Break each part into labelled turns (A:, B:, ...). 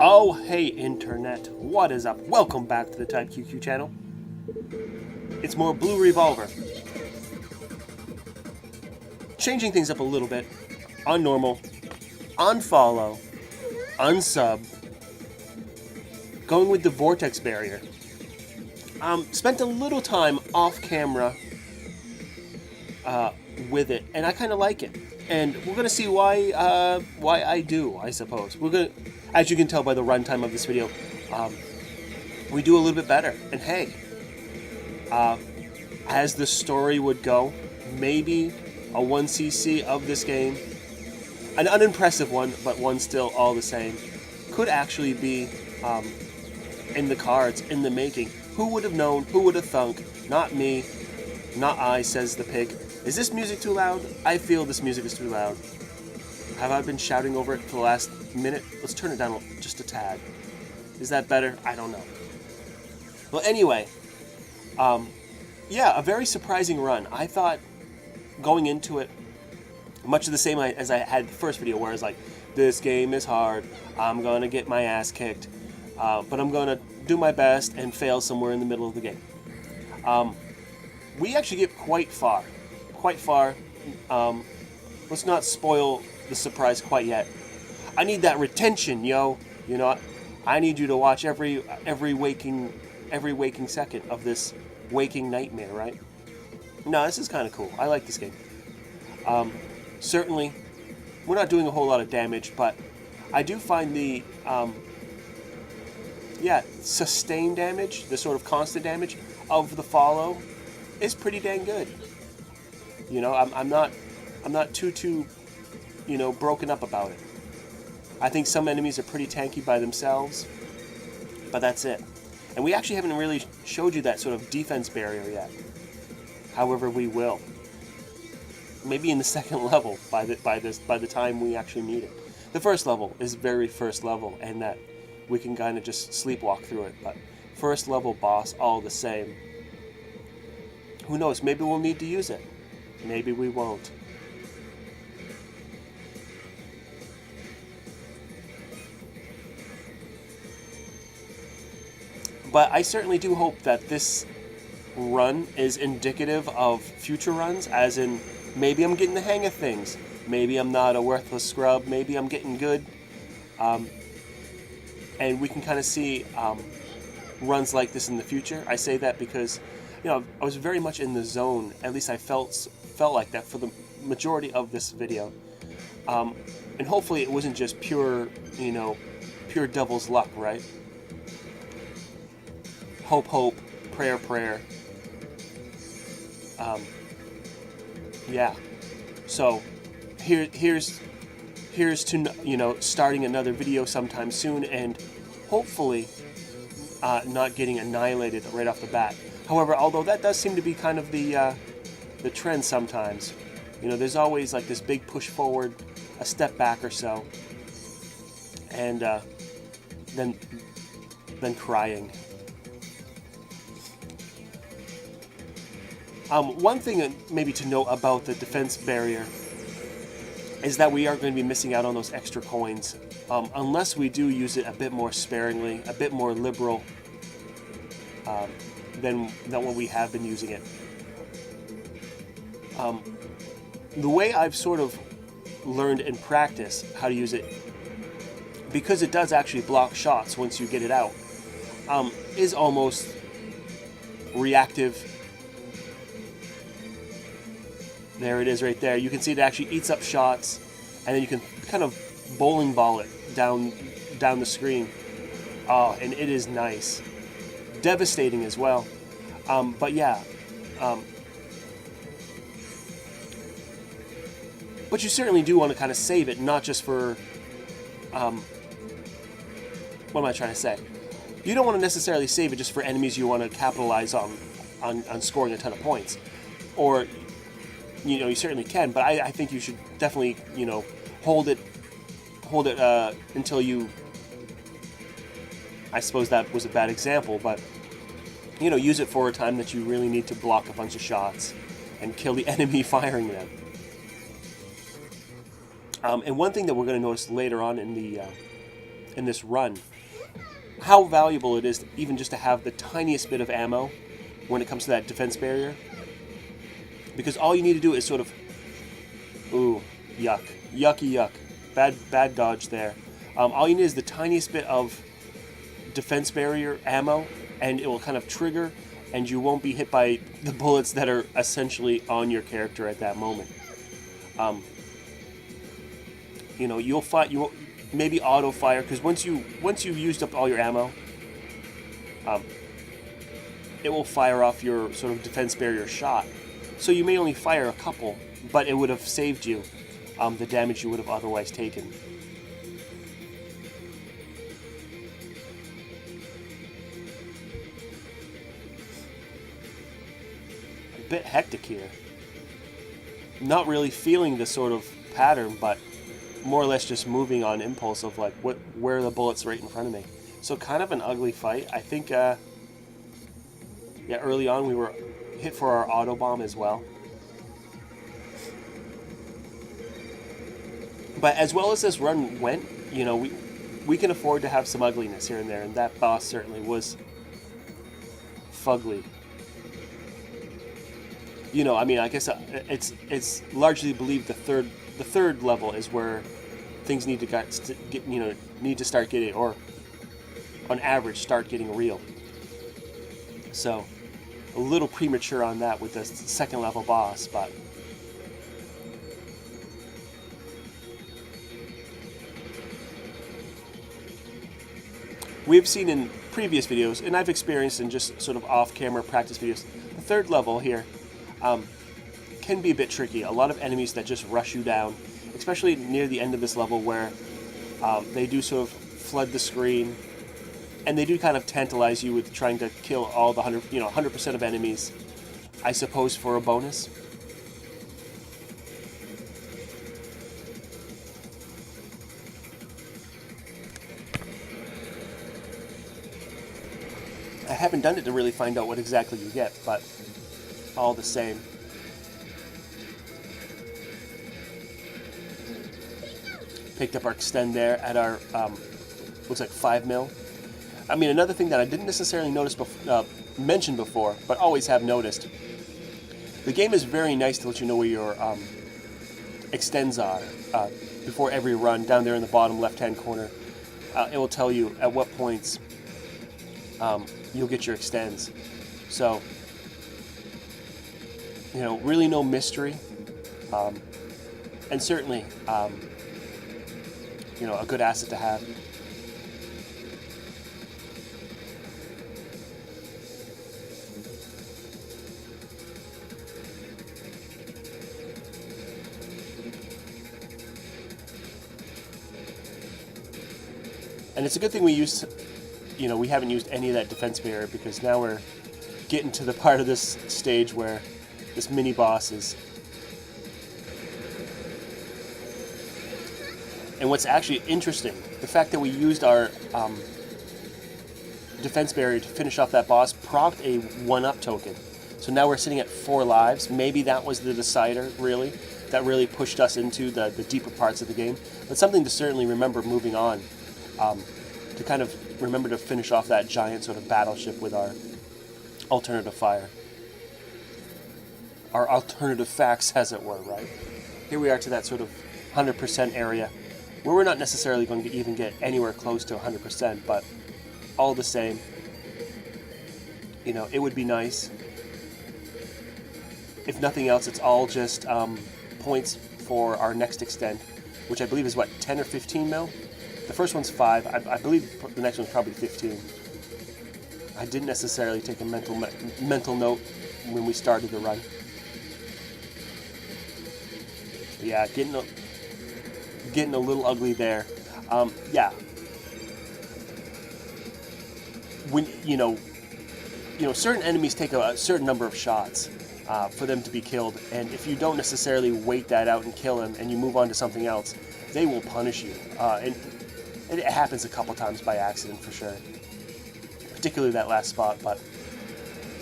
A: Oh, hey internet, what is up? Welcome back to the Type QQ channel. It's more Blue Revolver. Changing things up a little bit. Unnormal, unfollow, unsub. Going with the vortex barrier. Spent a little time off camera with it, and I kind of like it. And we're gonna see why I do, I suppose. We're gonna, as you can tell by the runtime of this video, we do a little bit better. And hey, as the story would go, maybe a 1cc of this game, an unimpressive one, but one still all the same, could actually be in the cards, in the making. Who would have known? Who would have thunk? Not me, not I, says the pig. Is this music too loud? I feel this music is too loud. Have I been shouting over it for the last minute? Let's turn it down just a tad. Is that better? I don't know. Well, anyway, yeah, a very surprising run. I thought going into it, much of the same as I had the first video, where it's like, this game is hard, I'm gonna get my ass kicked, but I'm gonna do my best and fail somewhere in the middle of the game. We actually get quite far. Let's not spoil the surprise quite yet. I need that retention, yo. You know, I need you to watch every waking second of this waking nightmare, right? No, this is kind of cool. I like this game. Certainly, we're not doing a whole lot of damage, but I do find the sustained damage, the sort of constant damage of the follow, is pretty dang good. You know, I'm not too broken up about it. I think some enemies are pretty tanky by themselves, but that's it. And we actually haven't really showed you that sort of defense barrier yet. However, we will. Maybe in the second level by the time we actually need it. The first level is very first level, and that we can kind of just sleepwalk through it. But first level boss, all the same. Who knows? Maybe we'll need to use it. Maybe we won't. But I certainly do hope that this run is indicative of future runs, as in, maybe I'm getting the hang of things. Maybe I'm not a worthless scrub. Maybe I'm getting good. And we can kind of see runs like this in the future. I say that because, you know, I was very much in the zone. At least I felt like that for the majority of this video. And hopefully it wasn't just pure devil's luck, right? Hope, prayer. Yeah. So here's to starting another video sometime soon, and hopefully not getting annihilated right off the bat. However, although that does seem to be kind of the trend sometimes, there's always like this big push forward, a step back or so, and then crying. One thing maybe to note about the defense barrier is that we are going to be missing out on those extra coins unless we do use it a bit more sparingly, a bit more liberal than what we have been using it. The way I've sort of learned in practice how to use it, because it does actually block shots once you get it out, is almost reactive. There it is right there. You can see it actually eats up shots, and then you can kind of bowling ball it down the screen. Oh, and it is nice. Devastating as well. But yeah. But you certainly do want to kind of save it, not just for... what am I trying to say? You don't want to necessarily save it just for enemies you want to capitalize on scoring a ton of points. Or... you certainly can, but I think you should definitely, hold it until you, I suppose that was a bad example, but, use it for a time that you really need to block a bunch of shots and kill the enemy firing them. And one thing that we're going to notice later on in this run how valuable it is even just to have the tiniest bit of ammo when it comes to that defense barrier. Because all you need to do is sort of, ooh, yuck, yucky yuck, bad dodge there. All you need is the tiniest bit of defense barrier ammo, and it will kind of trigger, and you won't be hit by the bullets that are essentially on your character at that moment. You know, you'll maybe auto fire, because once you've used up all your ammo, it will fire off your sort of defense barrier shot. So you may only fire a couple, but it would have saved you the damage you would have otherwise taken. A bit hectic here. Not really feeling the sort of pattern, but more or less just moving on impulse of like where are the bullets right in front of me. So kind of an ugly fight. I think early on we were hit for our auto bomb as well. But as well as this run went, you know, we can afford to have some ugliness here and there, and that boss certainly was fugly. You know, I mean, I guess it's largely believed the third level is where things need to start getting, or on average start getting real. So a little premature on that with the second level boss, but we've seen in previous videos, and I've experienced in just sort of off-camera practice videos, the third level here can be a bit tricky. A lot of enemies that just rush you down, especially near the end of this level where they do sort of flood the screen, and they do kind of tantalize you with trying to kill all the 100% of enemies, I suppose, for a bonus. I haven't done it to really find out what exactly you get, but all the same. Picked up our extend there at our, looks like 5 mil. I mean, another thing that I didn't necessarily mention before, but always have noticed, the game is very nice to let you know where your extends are before every run. Down there in the bottom left-hand corner, it will tell you at what points you'll get your extends. So, you know, really no mystery, and certainly, you know, a good asset to have. And it's a good thing we haven't used any of that defense barrier, because now we're getting to the part of this stage where this mini boss is. And what's actually interesting, the fact that we used our defense barrier to finish off that boss procced a 1-up token. So now we're sitting at 4 lives. Maybe that was the decider, really, that really pushed us into the deeper parts of the game. But something to certainly remember moving on. To kind of remember to finish off that giant sort of battleship with our alternative fire. Our alternative facts, as it were, right? Here we are to that sort of 100% area, where we're not necessarily going to even get anywhere close to 100%, but all the same, you know, it would be nice. If nothing else, it's all just points for our next extend, which I believe is, what, 10 or 15 mil? The first one's 5. I believe the next one's probably 15. I didn't necessarily take a mental note when we started the run. But yeah, getting a little ugly there. Yeah. When you know, certain enemies take a certain number of shots for them to be killed, and if you don't necessarily wait that out and kill them, and you move on to something else, they will punish you. And it happens a couple times by accident, for sure. Particularly that last spot, but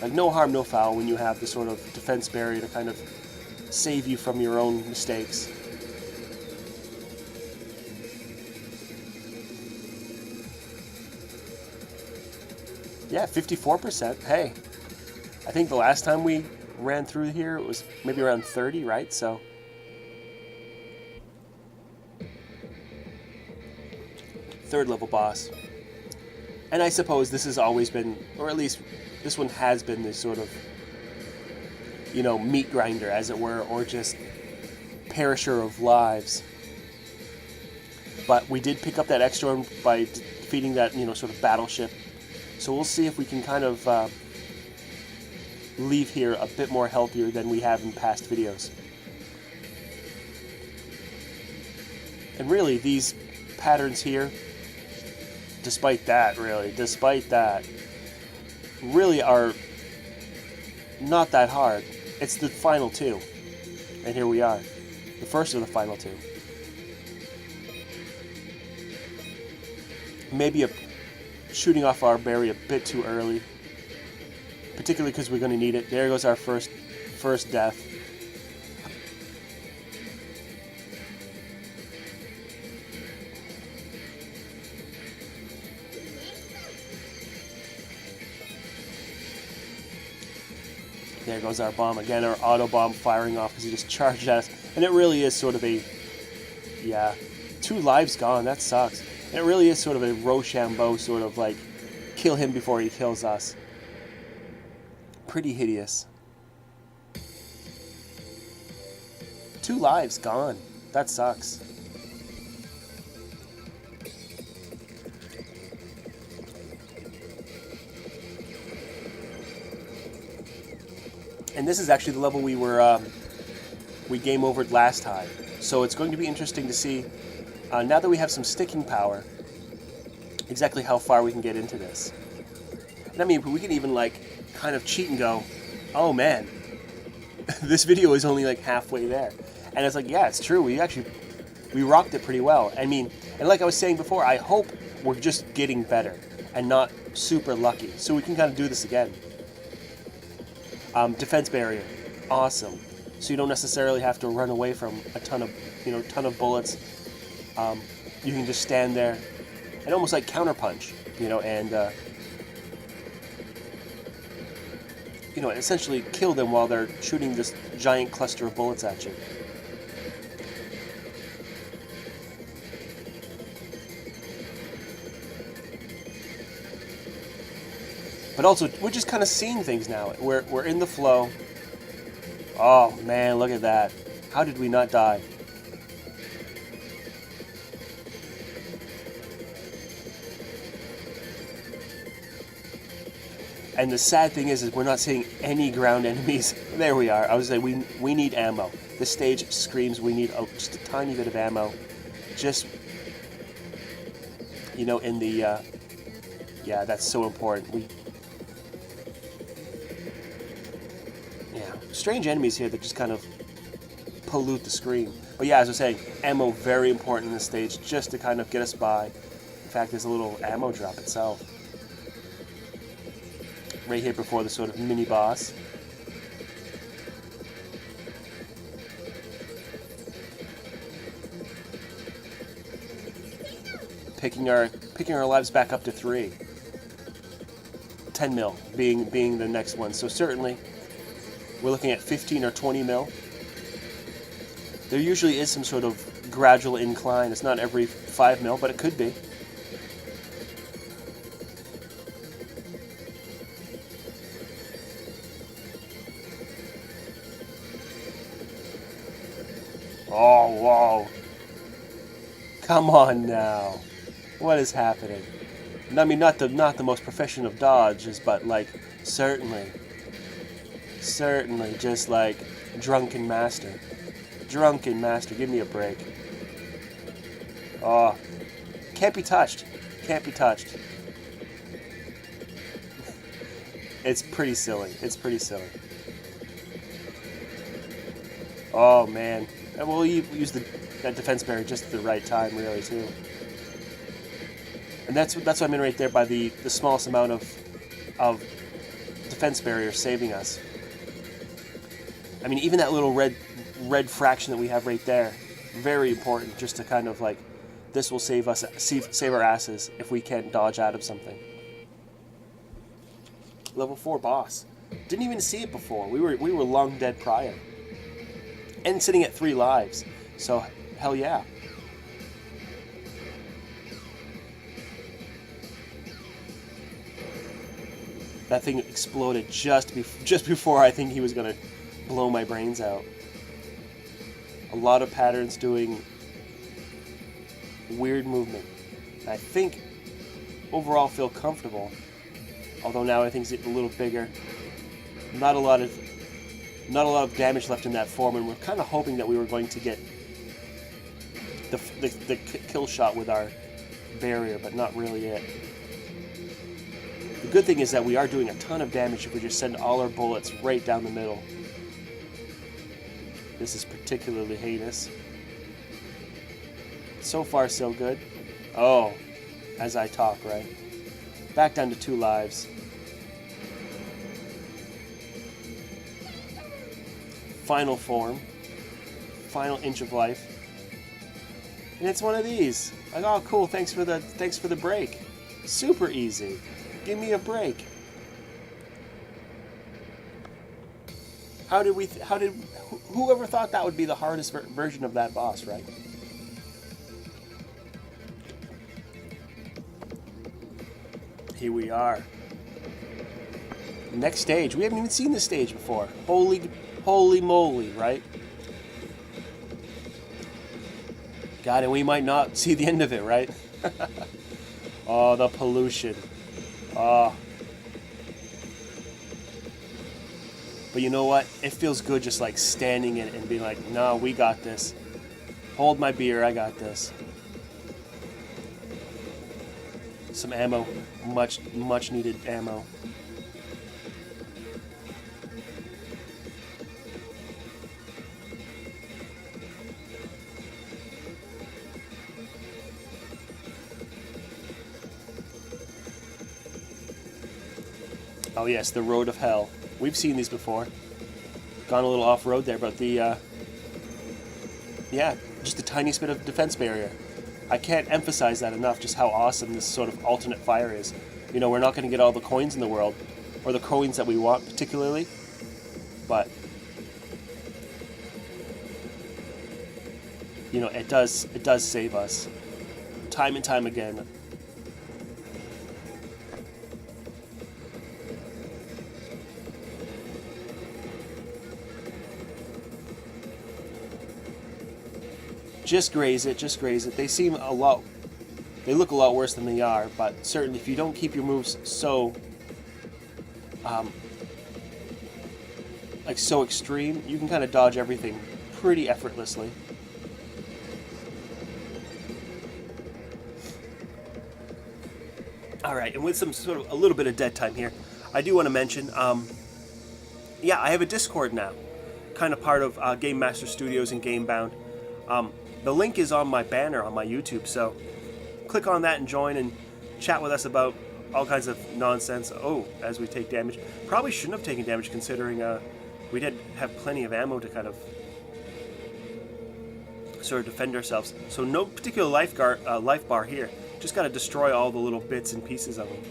A: like, no harm, no foul when you have the sort of defense barrier to kind of save you from your own mistakes. Yeah, 54%. Hey, I think the last time we ran through here, it was maybe around 30, right? So, third level boss. And I suppose this has always been, or at least this one has been this sort of, you know, meat grinder, as it were, or just perisher of lives. But we did pick up that extra one by defeating that, you know, sort of battleship. So we'll see if we can kind of leave here a bit more healthier than we have in past videos. And really, these patterns here, despite that, really are not that hard. It's the final two. And here we are. The first of the final two. Maybe shooting off our berry a bit too early. Particularly because we're going to need it. There goes our first death. There goes our bomb. Again, our auto bomb firing off because he just charged at us. And it really is sort of a... Yeah. 2 lives gone. That sucks. And it really is sort of a Rochambeau sort of like... Kill him before he kills us. Pretty hideous. 2 lives gone. That sucks. And this is actually the level we game overed last time. So it's going to be interesting to see, now that we have some sticking power, exactly how far we can get into this. And I mean, we can even like kind of cheat and go, oh man, this video is only like halfway there. And it's like, yeah, it's true. We rocked it pretty well. I mean, and like I was saying before, I hope we're just getting better and not super lucky. So we can kind of do this again. Defense barrier, awesome. So you don't necessarily have to run away from a ton of bullets. You can just stand there and almost like counterpunch, and essentially kill them while they're shooting this giant cluster of bullets at you. But also, we're just kind of seeing things now. We're in the flow. Oh man, look at that. How did we not die? And the sad thing is we're not seeing any ground enemies. There we are. I was saying we need ammo. This stage screams we need just a tiny bit of ammo. Just, in the... yeah, that's so important. Strange enemies here that just kind of pollute the screen. But yeah, as I was saying, ammo very important in this stage, just to kind of get us by. In fact, there's a little ammo drop itself. Right here before the sort of mini-boss. Picking our lives back up to 3. 10 mil being the next one. So certainly we're looking at 15 or 20 mil. There usually is some sort of gradual incline. It's not every 5 mil, but it could be. Oh, whoa. Come on now. What is happening? I mean, not the most proficient of dodges, but like, certainly, just like drunken master. Drunken master, give me a break. Oh, can't be touched. Can't be touched. It's pretty silly. It's pretty silly. Oh man, and we'll use that defense barrier just at the right time, really, too. And that's what I'm in right there by the smallest amount of defense barrier saving us. I mean, even that little red fraction that we have right there, very important, just to kind of like, this will save our asses if we can't dodge out of something. Level 4 boss. Didn't even see it before. We were long dead prior. And sitting at 3 lives. So, hell yeah. That thing exploded just before I think he was going to blow my brains out. A lot of patterns doing weird movement. I think overall feel comfortable. Although now I think it's a little bigger. Not a lot of damage left in that form, and we're kind of hoping that we were going to get the kill shot with our barrier, but not really it. The good thing is that we are doing a ton of damage if we just send all our bullets right down the middle. This is particularly heinous. So far, so good. Oh, as I talk, right? Back down to 2 lives. Final form. Final inch of life. And it's one of these. Like, oh, cool, thanks for the break. Super easy. Give me a break. Whoever thought that would be the hardest version of that boss, right? Here we are. Next stage. We haven't even seen this stage before. Holy moly, right? God, and we might not see the end of it, right? Oh, the pollution. Oh. But you know what? It feels good just like standing in it and being like, no, we got this. Hold my beer, I got this. Some ammo. Much needed ammo. Oh yes, the road of hell. We've seen these before. Gone a little off-road there, but yeah, just the tiniest bit of defense barrier. I can't emphasize that enough, just how awesome this sort of alternate fire is. You know, we're not going to get all the coins in the world, or the coins that we want particularly, but, you know, it does save us. Time and time again. Just graze it, just graze it. They look a lot worse than they are, but certainly if you don't keep your moves so extreme, you can kind of dodge everything pretty effortlessly. Alright, and with some sort of a little bit of dead time here, I do want to mention, yeah, I have a Discord now, kind of part of Game Master Studios and GameBound. The link is on my banner on my YouTube, so click on that and join and chat with us about all kinds of nonsense. Oh, as we take damage. Probably shouldn't have taken damage considering we did have plenty of ammo to kind of sort of defend ourselves. So no particular life bar here. Just got to destroy all the little bits and pieces of them.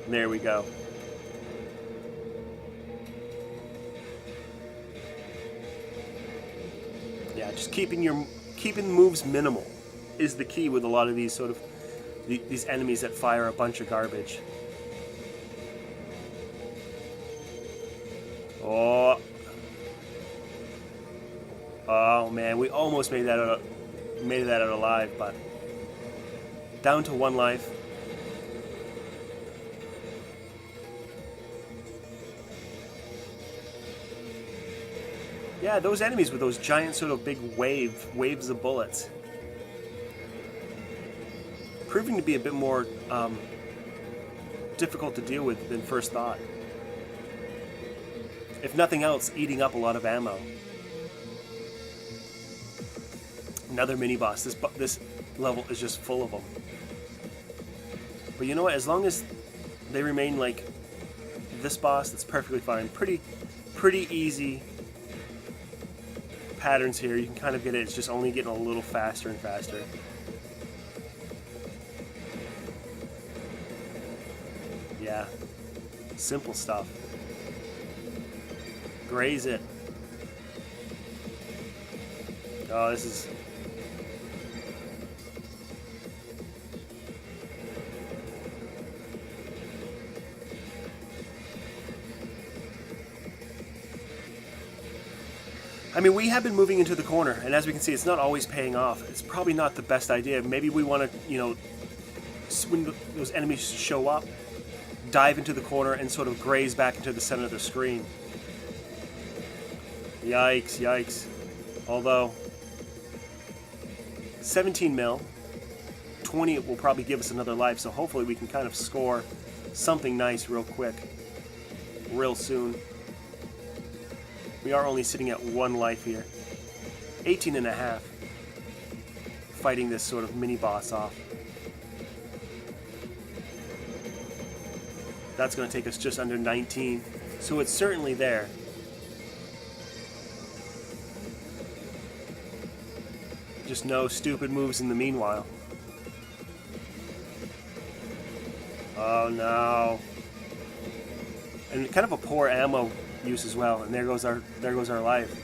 A: There we go. Yeah, just keeping the moves minimal is the key with a lot of these sort of these enemies that fire a bunch of garbage. Oh man, we almost made that out alive, but down to 1 life. Yeah, those enemies with those giant sort of big waves of bullets, proving to be a bit more difficult to deal with than first thought. If nothing else, eating up a lot of ammo. Another mini boss. This level is just full of them. But you know what? As long as they remain like this boss, that's perfectly fine. Pretty easy. patterns here. You can kind of get it. It's just only getting a little faster and faster. Yeah. Simple stuff. Graze it. Oh, this is... I mean, we have been moving into the corner, and as we can see, it's not always paying off. It's probably not the best idea. Maybe we want to, you know, when those enemies show up, dive into the corner and sort of graze back into the center of the screen. Yikes, yikes. Although, 17 mil, 20 will probably give us another life, so hopefully we can kind of score something nice real quick, real soon. We are only sitting at 1 life here. 18 and a half. Fighting this sort of mini boss off. That's going to take us just under 19. So it's certainly there. Just no stupid moves in the meanwhile. Oh no. And kind of a poor ammo use as well, and there goes our life.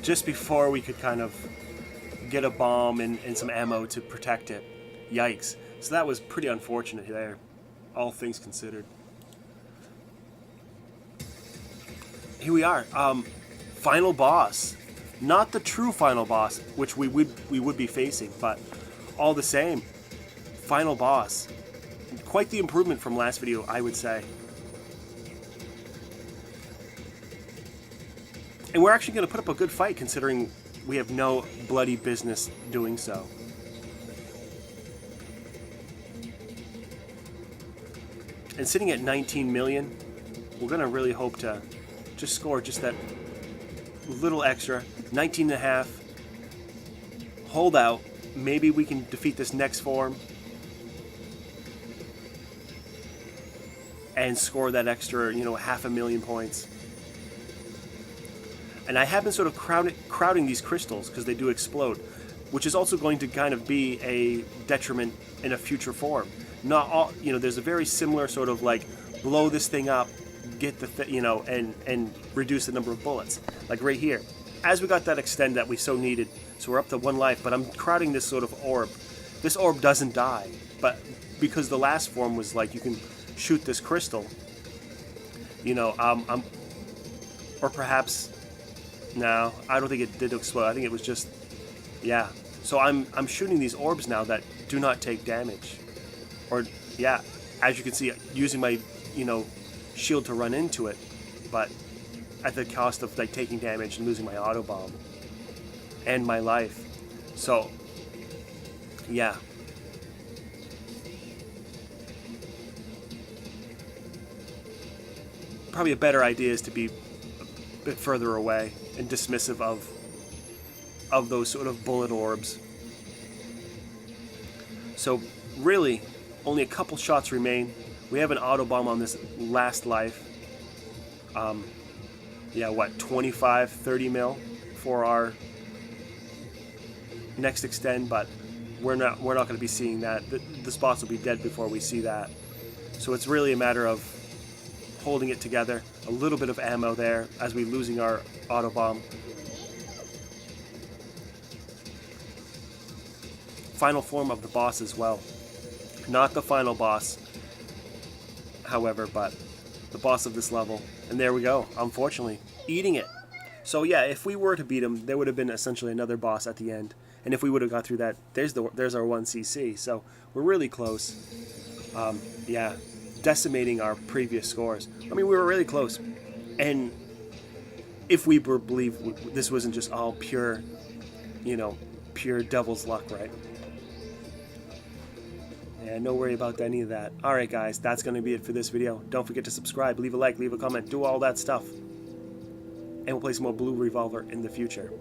A: Just before we could kind of get a bomb and some ammo to protect it. Yikes. So that was pretty unfortunate there, all things considered. Here we are. Final boss. Not the true final boss, which we would be facing, but all the same, final boss. Quite the improvement from last video, I would say. And we're actually going to put up a good fight, considering we have no bloody business doing so. And sitting at 19 million, we're going to really hope to just score just that little extra. 19 and a half. Hold out. Maybe we can defeat this next form and score that extra, you know, 500,000 points. And I have been sort of crowding these crystals because they do explode, which is also going to kind of be a detriment in a future form. Not all, you know, there's a very similar sort of like blow this thing up, get the you know, and reduce the number of bullets. Like right here, as we got that extend that we so needed, so we're up to 1 life. But I'm crowding this sort of orb. This orb doesn't die, but because the last form was like you can shoot this crystal, you know, or perhaps. No, I don't think it did explode. I think it was just, yeah. So I'm shooting these orbs now that do not take damage, or yeah, as you can see, using my, you know, shield to run into it, but at the cost of like taking damage and losing my auto bomb and my life. So yeah. Probably a better idea is to be a bit further away and dismissive of those sort of bullet orbs. So really, only a couple shots remain. We have an auto bomb on this last life. Yeah, what, 25, 30 mil for our next extend, but we're not going to be seeing that. The spots will be dead before we see that. So it's really a matter of holding it together. A little bit of ammo there as we losing our auto bomb. Final form of the boss as well. Not the final boss, however, but the boss of this level. And there we go, unfortunately, eating it. So yeah, if we were to beat him, there would have been essentially another boss at the end. And if we would have got through that, there's our 1 CC. So we're really close. Yeah, decimating our previous scores. I mean, we were really close. And if we believe this wasn't just all pure, you know, pure devil's luck, right? Yeah, no worry about any of that. Alright guys, that's going to be it for this video. Don't forget to subscribe, leave a like, leave a comment, do all that stuff. And we'll play some more Blue Revolver in the future.